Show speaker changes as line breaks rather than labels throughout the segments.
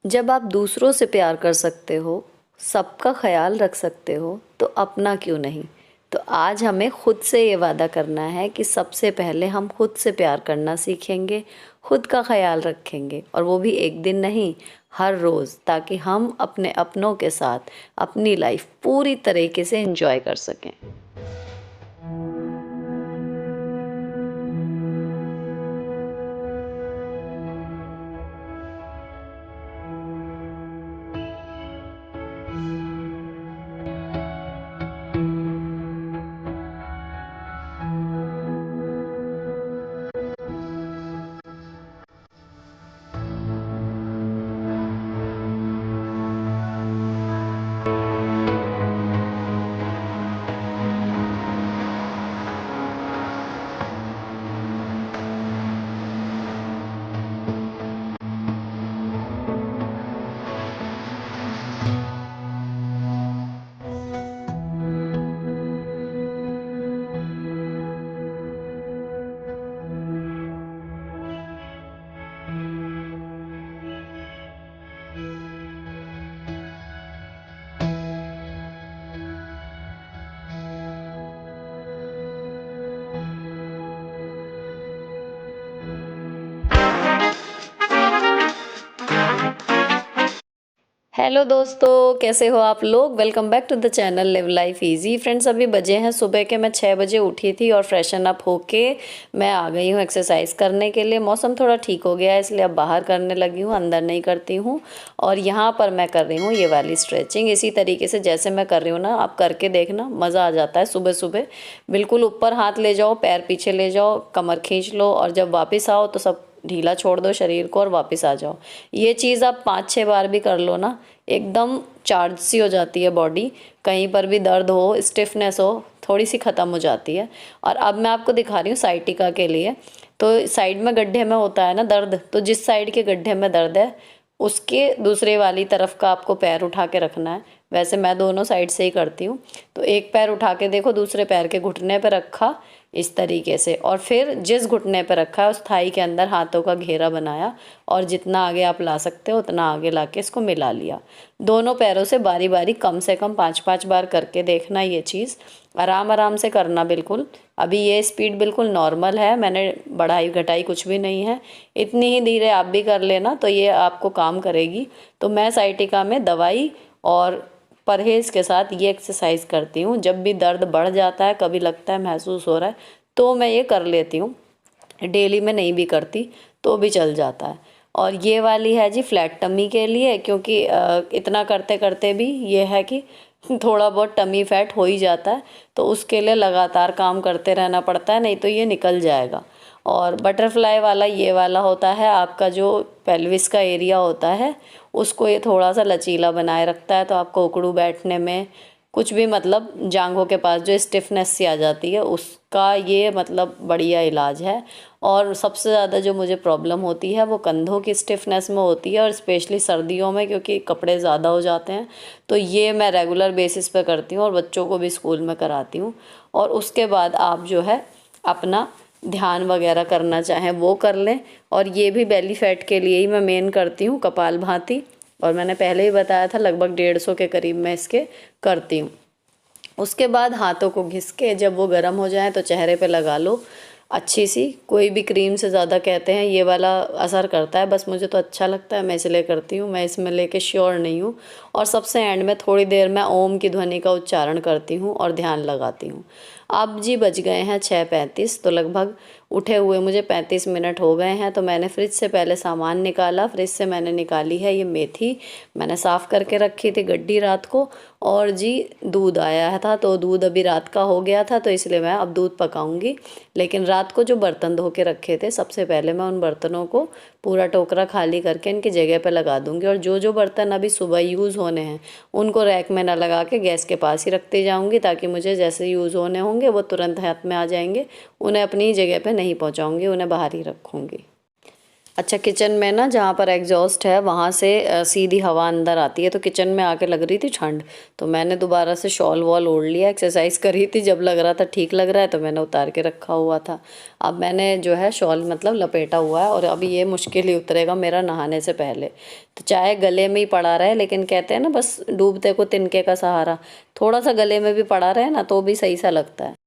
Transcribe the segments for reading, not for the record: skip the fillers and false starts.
जब आप दूसरों से प्यार कर सकते हो, सबका ख्याल रख सकते हो, तो अपना क्यों नहीं। तो आज हमें खुद से ये वादा करना है कि सबसे पहले हम खुद से प्यार करना सीखेंगे, खुद का ख्याल रखेंगे, और वो भी एक दिन नहीं, हर रोज़, ताकि हम अपने अपनों के साथ अपनी लाइफ पूरी तरीके से एंजॉय कर सकें। हेलो दोस्तों, कैसे हो आप लोग। Welcome back to the channel live life easy. Friends, अभी बजे हैं सुबह के, मैं 6 बजे उठी थी और फ्रेशन अप होके मैं आ गई हूँ एक्सरसाइज करने के लिए। मौसम थोड़ा ठीक हो गया है, इसलिए अब बाहर करने लगी हूँ, अंदर नहीं करती हूँ। और यहाँ पर मैं कर रही हूँ ये वाली स्ट्रेचिंग, इसी तरीके से जैसे मैं कर रही हूँ ना, आप करके देखना, मज़ा आ जाता है। सुबह सुबह बिल्कुल ऊपर हाथ ले जाओ, पैर पीछे ले जाओ, कमर खींच लो, और जब वापस आओ तो सब ढीला छोड़ दो शरीर को और वापस आ जाओ। ये चीज़ आप 5-6 बार भी कर लो ना, एकदम चार्ज सी हो जाती है बॉडी। कहीं पर भी दर्द हो, स्टिफनेस हो, थोड़ी सी ख़त्म हो जाती है। और अब मैं आपको दिखा रही हूँ साइटिका के लिए। तो साइड में गड्ढे में होता है ना दर्द, तो जिस साइड के गड्ढे में दर्द है उसके दूसरे वाली तरफ का आपको पैर उठा के रखना है। वैसे मैं दोनों साइड से ही करती हूँ। तो एक पैर उठा के देखो, दूसरे पैर के घुटने पर रखा इस तरीके से, और फिर जिस घुटने पर रखा है उस थाई के अंदर हाथों का घेरा बनाया, और जितना आगे आप ला सकते हो उतना आगे ला के इसको मिला लिया। दोनों पैरों से बारी बारी कम से कम 5-5 बार करके देखना। ये चीज़ आराम आराम से करना बिल्कुल। अभी ये स्पीड बिल्कुल नॉर्मल है, मैंने बढ़ाई घटाई कुछ भी नहीं है। इतनी ही धीरे आप भी कर लेना तो ये आपको काम करेगी। तो मैं साइटिका में दवाई और परहेज़ के साथ ये एक्सरसाइज करती हूँ। जब भी दर्द बढ़ जाता है, कभी लगता है महसूस हो रहा है, तो मैं ये कर लेती हूँ। डेली में नहीं भी करती तो भी चल जाता है। और ये वाली है जी फ्लैट टमी के लिए, क्योंकि इतना करते करते भी ये है कि थोड़ा बहुत टमी फैट हो ही जाता है, तो उसके लिए लगातार काम करते रहना पड़ता है, नहीं तो ये निकल जाएगा। और बटरफ्लाई वाला ये वाला होता है, आपका जो पेल्विस का एरिया होता है उसको ये थोड़ा सा लचीला बनाए रखता है, तो आपको उकड़ू बैठने में कुछ भी, मतलब जांघों के पास जो स्टिफनेस सी आ जाती है उसका ये मतलब बढ़िया इलाज है। और सबसे ज़्यादा जो मुझे प्रॉब्लम होती है वो कंधों की स्टिफनेस में होती है, और स्पेशली सर्दियों में, क्योंकि कपड़े ज़्यादा हो जाते हैं। तो ये मैं रेगुलर बेसिस पे करती हूँ और बच्चों को भी स्कूल में कराती हूँ। और उसके बाद आप जो है अपना ध्यान वगैरह करना चाहें वो कर लें। और ये भी बेली फैट के लिए ही मैं मेन करती हूँ, कपालभाति। और मैंने पहले ही बताया था लगभग 150 के करीब मैं इसके करती हूँ। उसके बाद हाथों को घिस के जब वो गर्म हो जाए तो चेहरे पे लगा लो अच्छी सी कोई भी क्रीम से। ज़्यादा कहते हैं ये वाला असर करता है, बस मुझे तो अच्छा लगता है, मैं इसलिए करती हूँ। मैं इसमें लेके श्योर नहीं हूँ। और सबसे एंड में थोड़ी देर मैं ओम की ध्वनि का उच्चारण करती हूँ और ध्यान लगाती हूँ। अब जी बज गए हैं 6:35, तो लगभग उठे हुए मुझे 35 मिनट हो गए हैं। तो मैंने फ्रिज से पहले सामान निकाला। फ्रिज से मैंने निकाली है ये मेथी, मैंने साफ़ करके रखी थी गड्डी रात को। और जी दूध आया था, तो दूध अभी रात का हो गया था, तो इसलिए मैं अब दूध पकाऊंगी। लेकिन रात को जो बर्तन धो के रखे थे, सबसे पहले मैं उन बर्तनों को पूरा टोकरा खाली करके इनकी जगह पे लगा दूंगी। और जो जो बर्तन अभी सुबह यूज़ होने हैं उनको रैक में ना लगा के गैस के पास ही रखते जाऊंगी, ताकि मुझे जैसे यूज़ होने होंगे वो तुरंत हाथ में आ जाएंगे। उन्हें अपनी जगह पे नहीं पहुंचाऊंगी, उन्हें बाहर ही रखूंगी। अच्छा, किचन में ना जहाँ पर एग्जॉस्ट है वहाँ से सीधी हवा अंदर आती है, तो किचन में आके लग रही थी ठंड, तो मैंने दोबारा से शॉल वॉल ओढ़ लिया। एक्सरसाइज करी थी, जब लग रहा था ठीक लग रहा है तो मैंने उतार के रखा हुआ था। अब मैंने जो है शॉल मतलब लपेटा हुआ है, और अभी ये मुश्किल ही उतरेगा मेरा नहाने से पहले। तो चाहे गले में ही पड़ा रहे, लेकिन कहते हैं ना बस डूबते को तिनके का सहारा, थोड़ा सा गले में भी पड़ा रहे ना तो भी सही सा लगता है।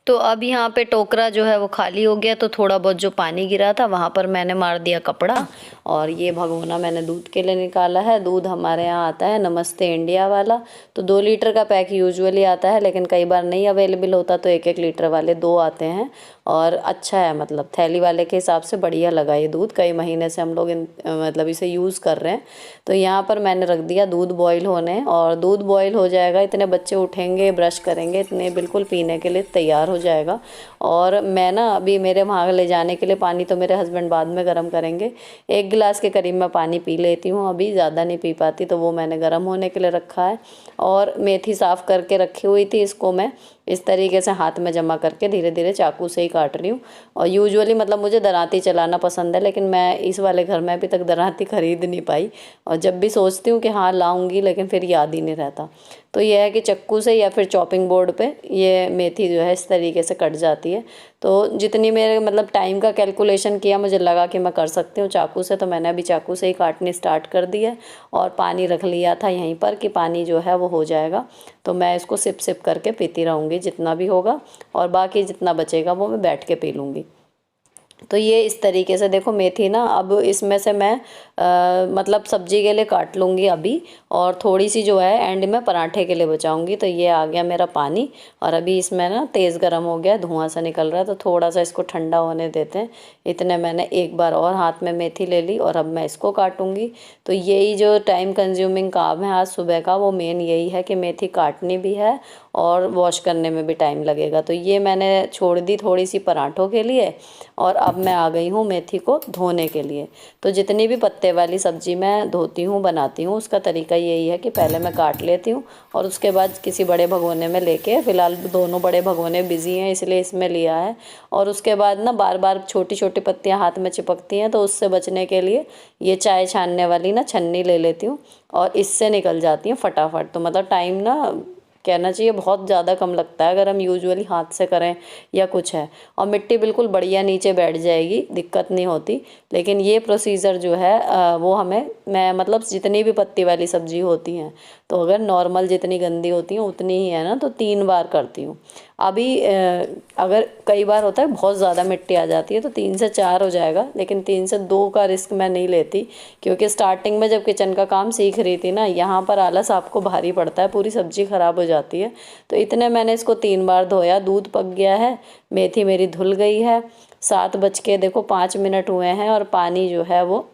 तो अब यहाँ पे टोकरा जो है वो खाली हो गया, तो थोड़ा बहुत जो पानी गिरा था वहाँ पर मैंने मार दिया कपड़ा, और ये भगोना मैंने दूध के लिए निकाला है। दूध हमारे यहाँ आता है नमस्ते इंडिया वाला, तो 2 लीटर का पैक यूजुअली आता है, लेकिन कई बार नहीं अवेलेबल होता तो 1-1 लीटर वाले 2 आते हैं। और अच्छा है, मतलब थैली वाले के हिसाब से बढ़िया लगा ये दूध, कई महीने से हम लोग मतलब इसे यूज़ कर रहे हैं। तो यहाँ पर मैंने रख दिया दूध बॉईल होने, और दूध बॉईल हो जाएगा, इतने बच्चे उठेंगे ब्रश करेंगे, इतने बिल्कुल पीने के लिए तैयार हो जाएगा। और मैं ना अभी मेरे वहाँ ले जाने के लिए पानी तो मेरे हस्बैंड बाद में गर्म करेंगे, 1 गिलास के करीब मैं पानी पी लेती हूँ, अभी ज़्यादा नहीं पी पाती, तो वो मैंने गर्म होने के लिए रखा है। और मेथी साफ़ करके रखी हुई थी, इसको मैं इस तरीके से हाथ में जमा करके धीरे धीरे चाकू से ही काट रही हूँ। और यूजुअली मतलब मुझे दराती चलाना पसंद है, लेकिन मैं इस वाले घर में अभी तक दराती खरीद नहीं पाई, और जब भी सोचती हूँ कि हाँ लाऊंगी लेकिन फिर याद ही नहीं रहता। तो यह है कि चक्कू से या फिर चॉपिंग बोर्ड पे ये मेथी जो है इस तरीके से कट जाती है। तो जितनी मेरे मतलब टाइम का कैलकुलेशन किया, मुझे लगा कि मैं कर सकती हूँ चाकू से, तो मैंने अभी चाकू से ही काटनी स्टार्ट कर दी है। और पानी रख लिया था यहीं पर कि पानी जो है वो हो जाएगा, तो मैं इसको सिप सिप करके पीती रहूँगी जितना भी होगा, और बाकी जितना बचेगा वो मैं बैठ के पी लूँगी। तो ये इस तरीके से देखो मेथी ना, अब इसमें से मैं मतलब सब्जी के लिए काट लूँगी अभी, और थोड़ी सी जो है एंड में पराठे के लिए बचाऊँगी। तो ये आ गया मेरा पानी, और अभी इसमें ना तेज़ गर्म हो गया, धुआं सा निकल रहा है, तो थोड़ा सा इसको ठंडा होने देते हैं। इतने मैंने एक बार और हाथ में मेथी ले ली, और अब मैं इसको काटूँगी। तो यही जो टाइम कंज्यूमिंग काम है आज सुबह का, वो मेन यही है कि मेथी काटनी भी है और वॉश करने में भी टाइम लगेगा। तो ये मैंने छोड़ दी थोड़ी सी पराठों के लिए, और अब मैं आ गई हूँ मेथी को धोने के लिए। तो जितनी भी पत्ते वाली सब्ज़ी मैं धोती हूँ बनाती हूँ, उसका तरीका यही है कि पहले मैं काट लेती हूँ, और उसके बाद किसी बड़े भगोने में लेके, फ़िलहाल दोनों बड़े भगोने बिज़ी हैं इसलिए इसमें लिया है। और उसके बाद ना बार बार छोटी छोटी पत्तियाँ हाथ में चिपकती हैं, तो उससे बचने के लिए ये चाय छानने वाली ना छन्नी ले लेती हूँ, और इससे निकल जाती हैं फटाफट। तो मतलब टाइम ना कहना चाहिए बहुत ज़्यादा कम लगता है अगर हम यूजुअली हाथ से करें या कुछ है, और मिट्टी बिल्कुल बढ़िया नीचे बैठ जाएगी, दिक्कत नहीं होती। लेकिन ये प्रोसीजर जो है वो मैं मतलब जितनी भी पत्ती वाली सब्जी होती हैं, तो अगर नॉर्मल जितनी गंदी होती हैं उतनी ही है ना, तो 3 बार करती हूँ। अभी अगर कई बार होता है बहुत ज़्यादा मिट्टी आ जाती है तो 3 से 4 हो जाएगा, लेकिन 3 से 2 का रिस्क मैं नहीं लेती, क्योंकि स्टार्टिंग में जब किचन का काम सीख रही थी ना, यहाँ पर आलस आपको भारी पड़ता है, पूरी सब्जी ख़राब हो जाती है। तो इतने मैंने इसको 3 बार धोया, दूध पक गया है, मेथी मेरी धुल गई है, 7 बज के 5 मिनट हुए हैं, और पानी जो है वो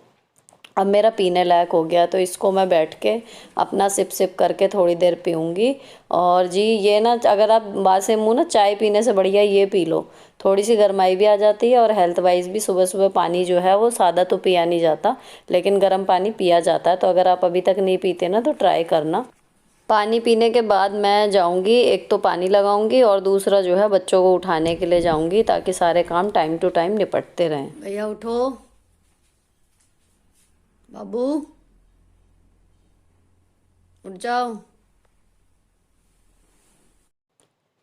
अब मेरा पीने लायक हो गया। तो इसको मैं बैठ के अपना सिप सिप करके थोड़ी देर पीऊँगी। और जी ये ना, अगर आप बासे मुँह ना चाय पीने से बढ़िया ये पी लो, थोड़ी सी गर्माई भी आ जाती है, और हेल्थ वाइज भी सुबह सुबह पानी जो है वो सादा तो पिया नहीं जाता, लेकिन गर्म पानी पिया जाता है। तो अगर आप अभी तक नहीं पीते ना तो ट्राई करना। पानी पीने के बाद मैं जाऊंगी, एक तो पानी लगाऊंगी, और दूसरा जो है बच्चों को उठाने के लिए जाऊंगी, ताकि सारे काम टाइम टू टाइम निपटते रहें। भैया उठो, बाबू उठ जाओ।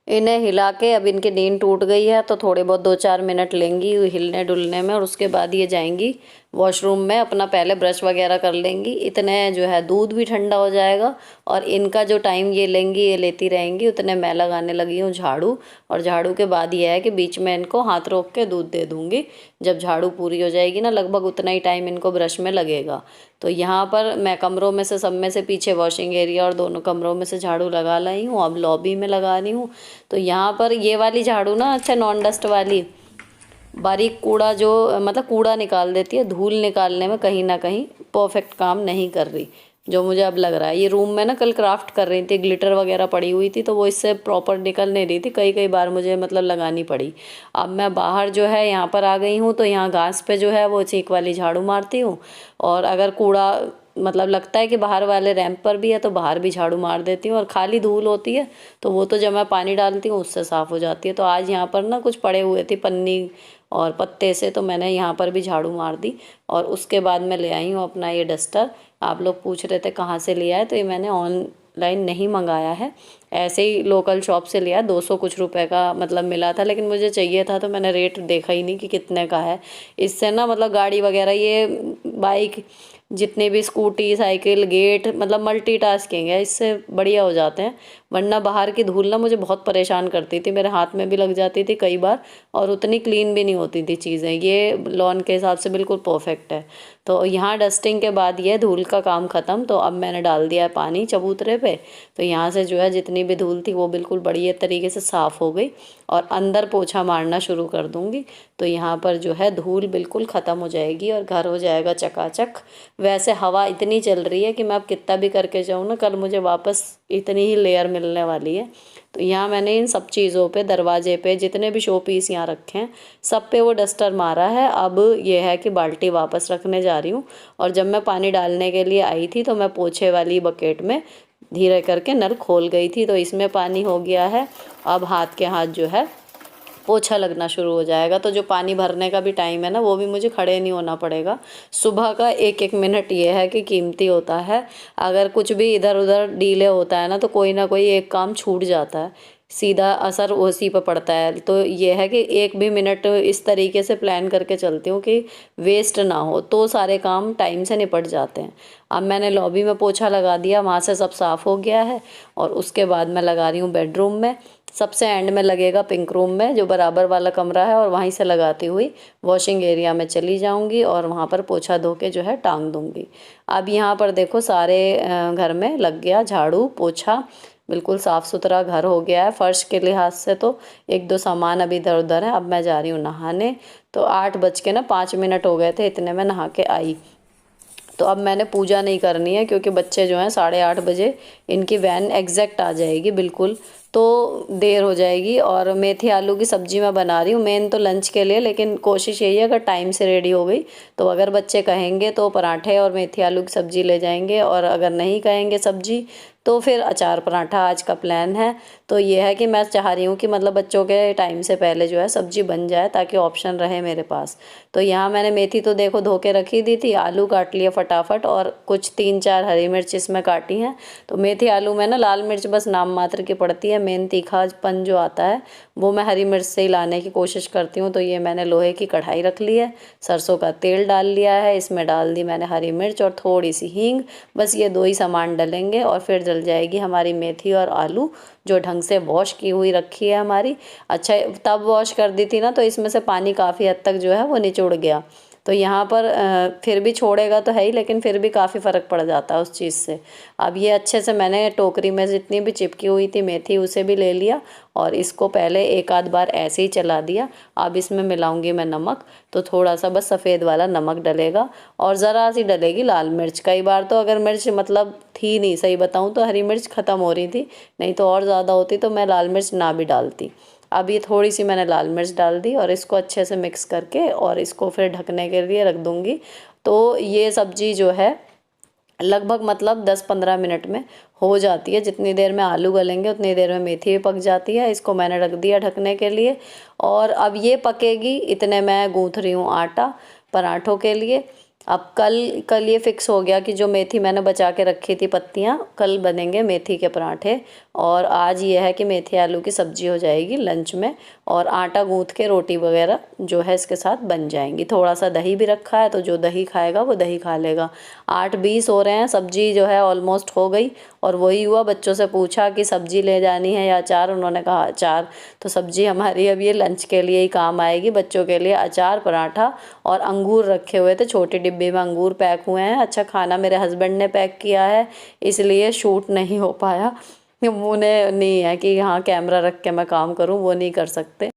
इन्हें हिला के, अब इनकी नींद टूट गई है तो थोड़े बहुत 2-4 मिनट लेंगी हिलने डुलने में, और उसके बाद ये जाएंगी वॉशरूम में, अपना पहले ब्रश वगैरह कर लेंगी। इतने जो है दूध भी ठंडा हो जाएगा, और इनका जो टाइम ये लेंगी ये लेती रहेंगी, उतने मैं लगाने लगी हूँ झाड़ू। और झाड़ू के बाद ये है कि बीच में इनको हाथ रोक के दूध दे दूँगी, जब झाड़ू पूरी हो जाएगी ना लगभग उतना ही टाइम इनको ब्रश में लगेगा। तो यहाँ पर मैं कमरों में से सब में से पीछे वॉशिंग एरिया और दोनों कमरों में से झाड़ू लगा लाई हूँ, अब लॉबी में लगा रही हूँ। तो यहाँ पर ये वाली झाड़ू ना, अच्छा नॉन डस्ट वाली, बारीक कूड़ा जो मतलब कूड़ा निकाल देती है, धूल निकालने में कहीं ना कहीं परफेक्ट काम नहीं कर रही, जो मुझे अब लग रहा है। ये रूम में ना कल क्राफ्ट कर रही थी, ग्लिटर वगैरह पड़ी हुई थी, तो वो इससे प्रॉपर निकल नहीं रही थी, कई कई बार मुझे मतलब लगानी पड़ी। अब मैं बाहर जो है यहाँ पर आ गई हूँ, तो यहाँ घास पे जो है वो चीक वाली झाड़ू मारती हूँ, और अगर कूड़ा मतलब लगता है कि बाहर वाले रैंप पर भी है तो बाहर भी झाड़ू मार देती हूँ, और खाली धूल होती है तो वो तो जब मैं पानी डालती हूँ उससे साफ़ हो जाती है। तो आज यहाँ पर ना कुछ पड़े हुए थे, पन्नी और पत्ते से तो मैंने यहाँ पर भी झाड़ू मार दी। और उसके बाद मैं ले आई हूँ अपना ये डस्टर। आप लोग पूछ रहे थे कहाँ से लिया है, तो ये मैंने ऑनलाइन नहीं मंगाया है, ऐसे ही लोकल शॉप से लिया। 200 कुछ रुपए का मतलब मिला था, लेकिन मुझे चाहिए था तो मैंने रेट देखा ही नहीं कि कितने का है। इससे ना मतलब गाड़ी वगैरह, ये बाइक, जितने भी स्कूटी, साइकिल, गेट, मतलब मल्टीटास्किंग है, इससे बढ़िया हो जाते हैं। वरना बाहर की धूल ना मुझे बहुत परेशान करती थी, मेरे हाथ में भी लग जाती थी कई बार, और उतनी क्लीन भी नहीं होती थी चीज़ें। ये लॉन के हिसाब से बिल्कुल परफेक्ट है। तो यहाँ डस्टिंग के बाद ये धूल का काम ख़त्म। तो अब मैंने डाल दिया है पानी चबूतरे पे। तो यहाँ से जो है जितनी भी धूल थी वो बिल्कुल बढ़िया तरीके से साफ़ हो गई, और अंदर पोछा मारना शुरू कर दूँगी। तो यहाँ पर जो है धूल बिल्कुल ख़त्म हो जाएगी और घर हो जाएगा चकाचक। वैसे हवा इतनी चल रही है कि मैं अब कितना भी करके जाऊँ ना, कल मुझे वापस इतनी ही लेयर मिलने वाली है। तो यहाँ मैंने इन सब चीज़ों पे, दरवाजे पे जितने भी शो पीस यहाँ रखे हैं, सब पे वो डस्टर मारा है। अब ये है कि बाल्टी वापस रखने जा रही हूँ। और जब मैं पानी डालने के लिए आई थी तो मैं पोछे वाली बकेट में धीरे करके नल खोल गई थी, तो इसमें पानी हो गया है। अब हाथ के हाथ जो है पोछा लगना शुरू हो जाएगा। तो जो पानी भरने का भी टाइम है ना, वो भी मुझे खड़े नहीं होना पड़ेगा। सुबह का एक एक मिनट ये है कि कीमती होता है। अगर कुछ भी इधर उधर डीले होता है ना, तो कोई ना कोई एक काम छूट जाता है, सीधा असर उसी पर पड़ता है। तो ये है कि एक भी मिनट इस तरीके से प्लान करके चलती हूँ कि वेस्ट ना हो, तो सारे काम टाइम से निपट जाते हैं। अब मैंने लॉबी में पोछा लगा दिया, वहाँ से सब साफ़ हो गया है। और उसके बाद मैं लगा रही हूँ बेडरूम में। सबसे एंड में लगेगा पिंक रूम में, जो बराबर वाला कमरा है, और वहीं से लगाती हुई वॉशिंग एरिया में चली जाऊंगी और वहाँ पर पोछा धो के जो है टांग दूंगी। अब यहाँ पर देखो सारे घर में लग गया झाड़ू पोछा, बिल्कुल साफ़ सुथरा घर हो गया है। फर्श के लिहाज से तो एक दो सामान अभी इधर उधर है। अब मैं जा रही हूँ नहाने। तो 8 बज के 5 मिनट हो गए थे, इतने में नहा के आई। तो अब मैंने पूजा नहीं करनी है, क्योंकि बच्चे जो हैं 8:30 बजे इनकी वैन एग्जैक्ट आ जाएगी बिल्कुल, तो देर हो जाएगी। और मेथी आलू की सब्ज़ी मैं बना रही हूँ मेन तो लंच के लिए, लेकिन कोशिश यही है अगर टाइम से रेडी हो गई तो अगर बच्चे कहेंगे तो पराठे और मेथी आलू की सब्ज़ी ले जाएंगे, और अगर नहीं कहेंगे सब्ज़ी तो फिर अचार पराठा आज का प्लान है। तो ये है कि मैं चाह रही हूँ कि मतलब बच्चों के टाइम से पहले जो है सब्ज़ी बन जाए, ताकि ऑप्शन रहे मेरे पास। तो यहाँ मैंने मेथी तो देखो धो के रखी दी थी, आलू काट लिया फटाफट, और कुछ 3-4 हरी मिर्च इसमें काटी हैं। तो मेथी आलू में ना लाल मिर्च बस नाम मात्र की पड़ती है, मेन तीखापन जो आता है वो मैं हरी मिर्च से ही लाने की कोशिश करती हूँ। तो ये मैंने लोहे की कढ़ाई रख ली है, सरसों का तेल डाल लिया है, इसमें डाल दी मैंने हरी मिर्च और थोड़ी सी हींग। बस ये दो ही सामान डलेंगे और फिर जल जाएगी हमारी मेथी और आलू, जो ढंग से वॉश की हुई रखी है हमारी। अच्छा, तब वॉश कर दी थी ना, तो इसमें से पानी काफ़ी हद तक जो है वो निचुड़ गया। तो यहाँ पर फिर भी छोड़ेगा तो है ही, लेकिन फिर भी काफ़ी फ़र्क पड़ जाता है उस चीज़ से। अब ये अच्छे से मैंने टोकरी में जितनी भी चिपकी हुई थी मेथी उसे भी ले लिया, और इसको पहले एक आध बार ऐसे ही चला दिया। अब इसमें मिलाऊंगी मैं नमक, तो थोड़ा सा बस सफ़ेद वाला नमक डलेगा, और ज़रा सी डलेगी लाल मिर्च। कई बार तो अगर मिर्च मतलब थी नहीं, सही बताऊँ तो हरी मिर्च ख़त्म हो रही थी, नहीं तो और ज़्यादा होती तो मैं लाल मिर्च ना भी डालती। अब ये थोड़ी सी मैंने लाल मिर्च डाल दी, और इसको अच्छे से मिक्स करके और इसको फिर ढकने के लिए रख दूँगी। तो ये सब्ज़ी जो है लगभग मतलब 10-15 मिनट में हो जाती है। जितनी देर में आलू गलेंगे उतनी देर में मेथी भी पक जाती है। इसको मैंने रख दिया ढकने के लिए, और अब ये पकेगी, इतने मैं गूँथ रही हूँ आटा पराठों के लिए। अब कल ये फिक्स हो गया कि जो मेथी मैंने बचा के रखी थी पत्तियाँ, कल बनेंगे मेथी के पराठे। और आज ये है कि मेथी आलू की सब्ज़ी हो जाएगी लंच में, और आटा गूँथ के रोटी वगैरह जो है इसके साथ बन जाएंगी। थोड़ा सा दही भी रखा है, तो जो दही खाएगा वो दही खा लेगा। 8:20 हो रहे हैं, सब्ज़ी जो है ऑलमोस्ट हो गई। और वही हुआ, बच्चों से पूछा कि सब्ज़ी ले जानी है या अचार, उन्होंने कहा अचार। तो सब्ज़ी हमारी अब ये लंच के लिए ही काम आएगी। बच्चों के लिए अचार, पराठा और अंगूर रखे हुए थे, छोटी डिब्बी में अंगूर पैक हुए हैं। अच्छा, खाना मेरे हस्बैंड ने पैक किया है, इसलिए शूट नहीं हो पाया। उन्हें नहीं है कि हाँ कैमरा रख के मैं काम करूँ, वो नहीं कर सकते।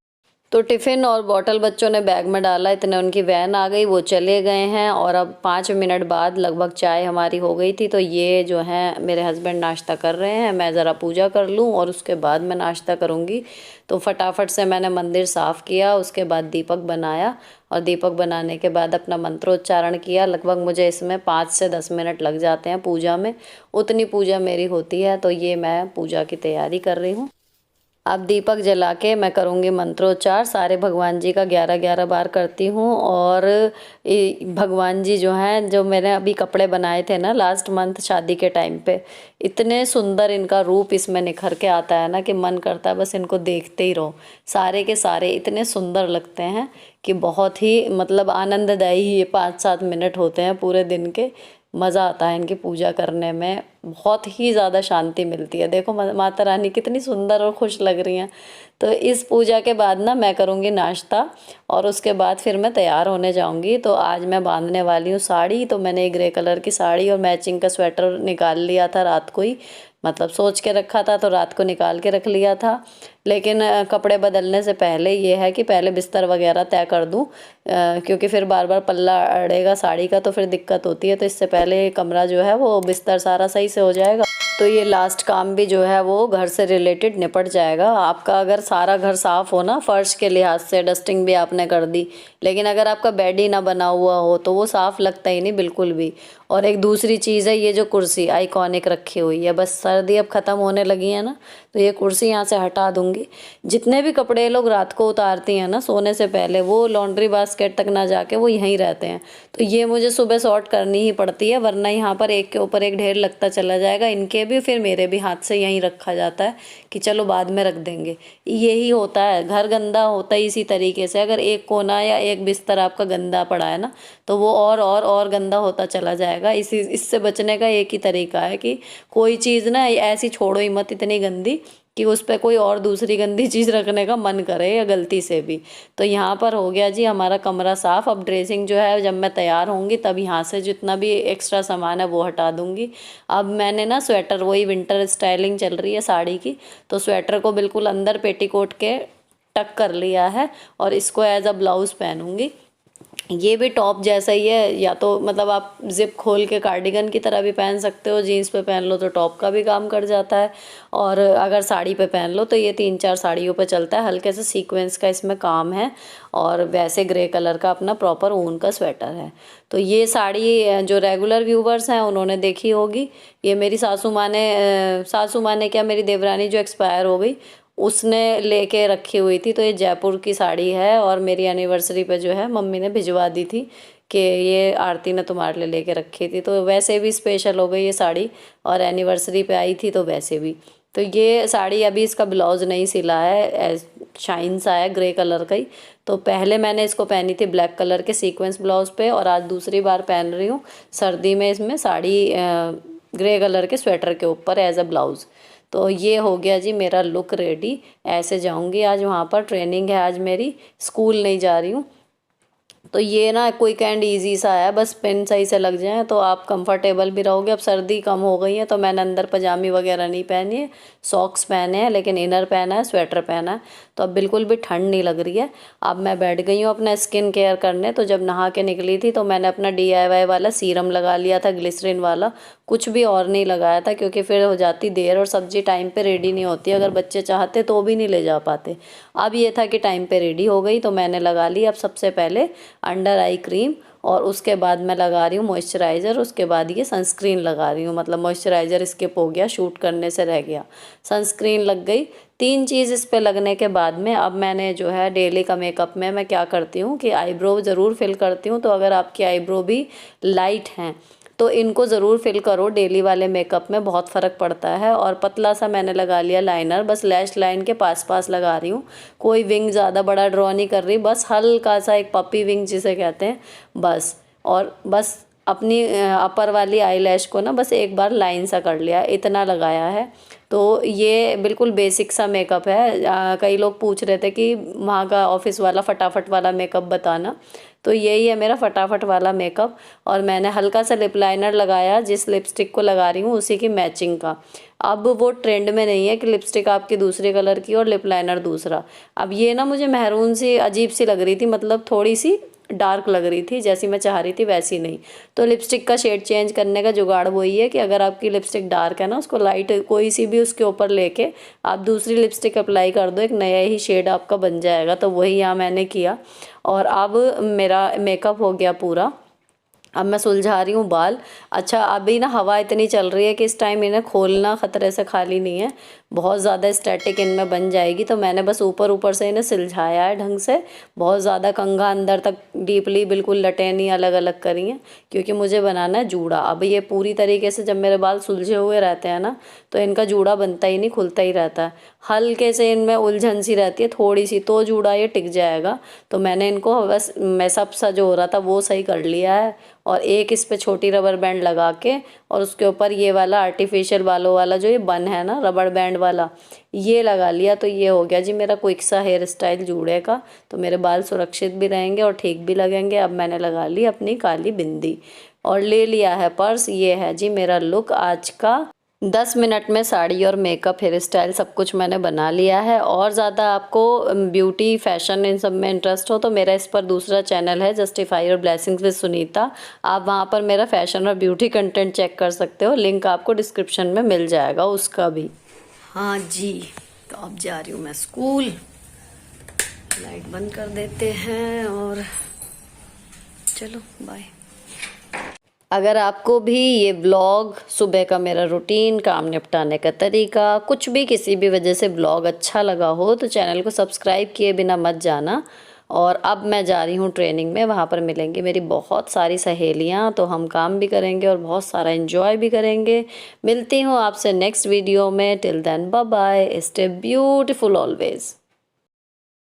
तो टिफ़िन और बॉटल बच्चों ने बैग में डाला, इतने उनकी वैन आ गई, वो चले गए हैं। और अब 5 मिनट बाद लगभग चाय हमारी हो गई थी। तो ये जो है मेरे हस्बैंड नाश्ता कर रहे हैं, मैं ज़रा पूजा कर लूँ और उसके बाद मैं नाश्ता करूँगी। तो फटाफट से मैंने मंदिर साफ़ किया, उसके बाद दीपक बनाया, और दीपक बनाने के बाद अपना मंत्रोच्चारण किया। लगभग मुझे इसमें 5 से 10 मिनट लग जाते हैं पूजा में, उतनी पूजा मेरी होती है। तो ये मैं पूजा की तैयारी कर रही हूँ। अब दीपक जला के मैं करूँगी मंत्रोच्चार सारे भगवान जी का 11-11 बार करती हूँ। और भगवान जी जो हैं, जो मैंने अभी कपड़े बनाए थे ना लास्ट मंथ शादी के टाइम पे, इतने सुंदर इनका रूप इसमें निखर के आता है ना कि मन करता है बस इनको देखते ही रहो। सारे के सारे इतने सुंदर लगते हैं कि बहुत ही मतलब आनंददायी ये 5-7 मिनट होते हैं पूरे दिन के। मज़ा आता है इनकी पूजा करने में, बहुत ही ज़्यादा शांति मिलती है। देखो माता रानी कितनी सुंदर और खुश लग रही हैं। तो इस पूजा के बाद ना मैं करूँगी नाश्ता और उसके बाद फिर मैं तैयार होने जाऊँगी। तो आज मैं बांधने वाली हूँ साड़ी। तो मैंने एक ग्रे कलर की साड़ी और मैचिंग का स्वेटर निकाल लिया था रात को ही, मतलब सोच के रखा था तो रात को निकाल के रख लिया था। लेकिन कपड़े बदलने से पहले ये है कि पहले बिस्तर वगैरह तय कर दूँ, क्योंकि फिर बार बार पल्ला अड़ेगा साड़ी का तो फिर दिक्कत होती है। तो इससे पहले कमरा जो है वो बिस्तर सारा सही से हो जाएगा तो ये लास्ट काम भी जो है वो घर से रिलेटेड निपट जाएगा। आपका अगर सारा घर साफ़ हो ना, फर्श के लिहाज से डस्टिंग भी आपने कर दी, लेकिन अगर आपका बेड ही ना बना हुआ हो तो वो साफ़ लगता ही नहीं बिल्कुल भी। और एक दूसरी चीज़ है, ये जो कुर्सी आइकॉनिक रखी हुई है, बस सर्दी अब ख़त्म होने लगी है ना तो ये कुर्सी यहाँ से हटा दूँगी। जितने भी कपड़े ये लोग रात को उतारती हैं ना सोने से पहले, वो लॉन्ड्री बास्केट तक ना जाके वो यहीं रहते हैं। तो ये मुझे सुबह सॉर्ट करनी ही पड़ती है, वरना यहाँ पर एक के ऊपर एक ढेर लगता चला जाएगा। इनके भी फिर मेरे भी हाथ से यहीं रखा जाता है कि चलो बाद में रख देंगे। यही होता है, घर गंदा होता है इसी तरीके से। अगर एक कोना या एक बिस्तर आपका गंदा पड़ा है ना तो वो और गंदा होता चला जाएगा। इससे बचने का एक ही तरीका है कि कोई चीज़ ना ऐसी छोड़ो ही मत इतनी गंदी कि उस पर कोई और दूसरी गंदी चीज़ रखने का मन करे या गलती से भी। तो यहाँ पर हो गया जी हमारा कमरा साफ़। अब ड्रेसिंग जो है जब मैं तैयार होंगी तब यहाँ से जितना भी एक्स्ट्रा सामान है वो हटा दूँगी। अब मैंने ना स्वेटर, वही विंटर स्टाइलिंग चल रही है साड़ी की, तो स्वेटर को बिल्कुल अंदर पेटीकोट के टक कर लिया है और इसको एज अ ब्लाउज़ पहनूँगी। ये भी टॉप जैसा ही है, या तो मतलब आप जिप खोल के कार्डिगन की तरह भी पहन सकते हो, जीन्स पे पहन लो तो टॉप का भी काम कर जाता है, और अगर साड़ी पे पहन लो तो ये 3-4 साड़ियों पे चलता है। हल्के से सीक्वेंस का इसमें काम है और वैसे ग्रे कलर का अपना प्रॉपर ऊन का स्वेटर है। तो ये साड़ी जो रेगुलर व्यूवर्स हैं उन्होंने देखी होगी। ये मेरी सासू माँ ने क्या, मेरी देवरानी जो एक्सपायर हो गई उसने लेके रखी हुई थी। तो ये जयपुर की साड़ी है और मेरी एनिवर्सरी पे जो है मम्मी ने भिजवा दी थी कि ये आरती ने तुम्हारे लिए लेके रखी थी। तो वैसे भी स्पेशल हो गई ये साड़ी और एनिवर्सरी पे आई थी तो वैसे भी। तो ये साड़ी अभी इसका ब्लाउज़ नहीं सिला है, शाइन सा है ग्रे कलर का ही। तो पहले मैंने इसको पहनी थी ब्लैक कलर के सीक्वेंस ब्लाउज़ पे और आज दूसरी बार पहन रही हूँ सर्दी में इसमें साड़ी ग्रे कलर के स्वेटर के ऊपर एज अ ब्लाउज़। तो ये हो गया जी मेरा लुक रेडी। ऐसे जाऊंगी आज वहाँ पर, ट्रेनिंग है आज मेरी, स्कूल नहीं जा रही हूँ। तो ये ना क्विक एंड इजी सा है, बस पिन सही से लग जाए तो आप कंफर्टेबल भी रहोगे। अब सर्दी कम हो गई है तो मैंने अंदर पजामी वगैरह नहीं पहनी है, सॉक्स पहने हैं लेकिन इनर पहना है, स्वेटर पहना है, तो अब बिल्कुल भी ठंड नहीं लग रही है। अब मैं बैठ गई हूँ अपना स्किन केयर करने। तो जब नहा के निकली थी तो मैंने अपना DIY वाला सीरम लगा लिया था, ग्लिसरीन वाला, कुछ भी और नहीं लगाया था क्योंकि फिर हो जाती देर और सब्जी टाइम पे रेडी नहीं होती, अगर बच्चे चाहते तो भी नहीं ले जा पाते। अब ये था कि टाइम पे रेडी हो गई तो मैंने लगा ली। अब सबसे पहले अंडर आई क्रीम और उसके बाद मैं लगा रही हूँ मॉइस्चराइज़र, उसके बाद ये सनस्क्रीन लगा रही हूँ। मतलब मॉइस्चराइज़र स्किप हो गया, शूट करने से रह गया, सनस्क्रीन लग गई। 3 चीज़ इस पे लगने के बाद में अब मैंने जो है डेली का मेकअप में मैं क्या करती हूँ कि आईब्रो ज़रूर फिल करती हूँ। तो अगर आपकी आईब्रो भी लाइट हैं तो इनको ज़रूर फिल करो, डेली वाले मेकअप में बहुत फ़र्क पड़ता है। और पतला सा मैंने लगा लिया लाइनर, बस लैश लाइन के पास पास लगा रही हूँ, कोई विंग ज़्यादा बड़ा ड्रॉ नहीं कर रही, बस हल्का सा एक पपी विंग जिसे कहते हैं बस। और बस अपनी अपर वाली आई लैश को ना बस एक बार लाइन सा कर लिया, इतना लगाया है। तो ये बिल्कुल बेसिक सा मेकअप है। कई लोग पूछ रहे थे कि वहाँ का ऑफिस वाला फटाफट वाला मेकअप बताना, तो यही है मेरा फटाफट वाला मेकअप। और मैंने हल्का सा लिप लाइनर लगाया, जिस लिपस्टिक को लगा रही हूँ उसी की मैचिंग का। अब वो ट्रेंड में नहीं है कि लिपस्टिक आपकी दूसरे कलर की और लिप लाइनर दूसरा। अब ये ना मुझे मैरून सी अजीब सी लग रही थी, मतलब थोड़ी सी डार्क लग रही थी, जैसी मैं चाह रही थी वैसी नहीं। तो लिपस्टिक का शेड चेंज करने का जुगाड़ वही है कि अगर आपकी लिपस्टिक डार्क है ना, उसको लाइट कोई सी भी उसके ऊपर लेके आप दूसरी लिपस्टिक अप्लाई कर दो, एक नया ही शेड आपका बन जाएगा। तो वही यहाँ मैंने किया और अब मेरा मेकअप हो गया पूरा। अब मैं सुलझा रही हूँ बाल। अच्छा अभी ना हवा इतनी चल रही है कि इस टाइम इन्हें खोलना ख़तरे से खाली नहीं है, बहुत ज़्यादा स्टैटिक इनमें बन जाएगी। तो मैंने बस ऊपर ऊपर से इन्हें सुलझाया है ढंग से, बहुत ज़्यादा कंघा अंदर तक डीपली बिल्कुल लटे नहीं, अलग अलग करी हैं, क्योंकि मुझे बनाना है जूड़ा। अब ये पूरी तरीके से जब मेरे बाल सुलझे हुए रहते हैं ना तो इनका जूड़ा बनता ही नहीं, खुलता ही रहता है। हल्के से इनमें उलझन सी रहती है थोड़ी सी, तो जूड़ा ये टिक जाएगा। तो मैंने इनको बस मैसअप सा जो हो रहा था वो सही कर लिया है, और एक इस पे छोटी रबर बैंड लगा के और उसके ऊपर ये वाला आर्टिफिशियल बालों वाला जो ये बन है ना रबर बैंड वाला, ये लगा लिया। तो ये हो गया जी मेरा क्विक सा हेयर स्टाइल जूड़े का। तो मेरे बाल सुरक्षित भी रहेंगे और ठीक भी लगेंगे। अब मैंने लगा ली अपनी काली बिंदी और ले लिया है पर्स। ये है जी मेरा लुक आज का। 10 मिनट में साड़ी और मेकअप हेयर स्टाइल सब कुछ मैंने बना लिया है। और ज़्यादा आपको ब्यूटी फैशन इन सब में इंटरेस्ट हो तो मेरा इस पर दूसरा चैनल है justify your blessings with Sunita, आप वहाँ पर मेरा फैशन और ब्यूटी कंटेंट चेक कर सकते हो, लिंक आपको डिस्क्रिप्शन में मिल जाएगा उसका भी। हाँ जी, तो अब जा रही हूँ मैं स्कूल। लाइट बंद कर देते हैं और चलो बाय। अगर आपको भी ये व्लॉग, सुबह का मेरा रूटीन, काम निपटाने का तरीका, कुछ भी किसी भी वजह से व्लॉग अच्छा लगा हो तो चैनल को सब्सक्राइब किए बिना मत जाना। और अब मैं जा रही हूँ ट्रेनिंग में, वहाँ पर मिलेंगी मेरी बहुत सारी सहेलियाँ, तो हम काम भी करेंगे और बहुत सारा एंजॉय भी करेंगे। मिलती हूँ आपसे नेक्स्ट वीडियो में। Till then bye bye, stay beautiful always.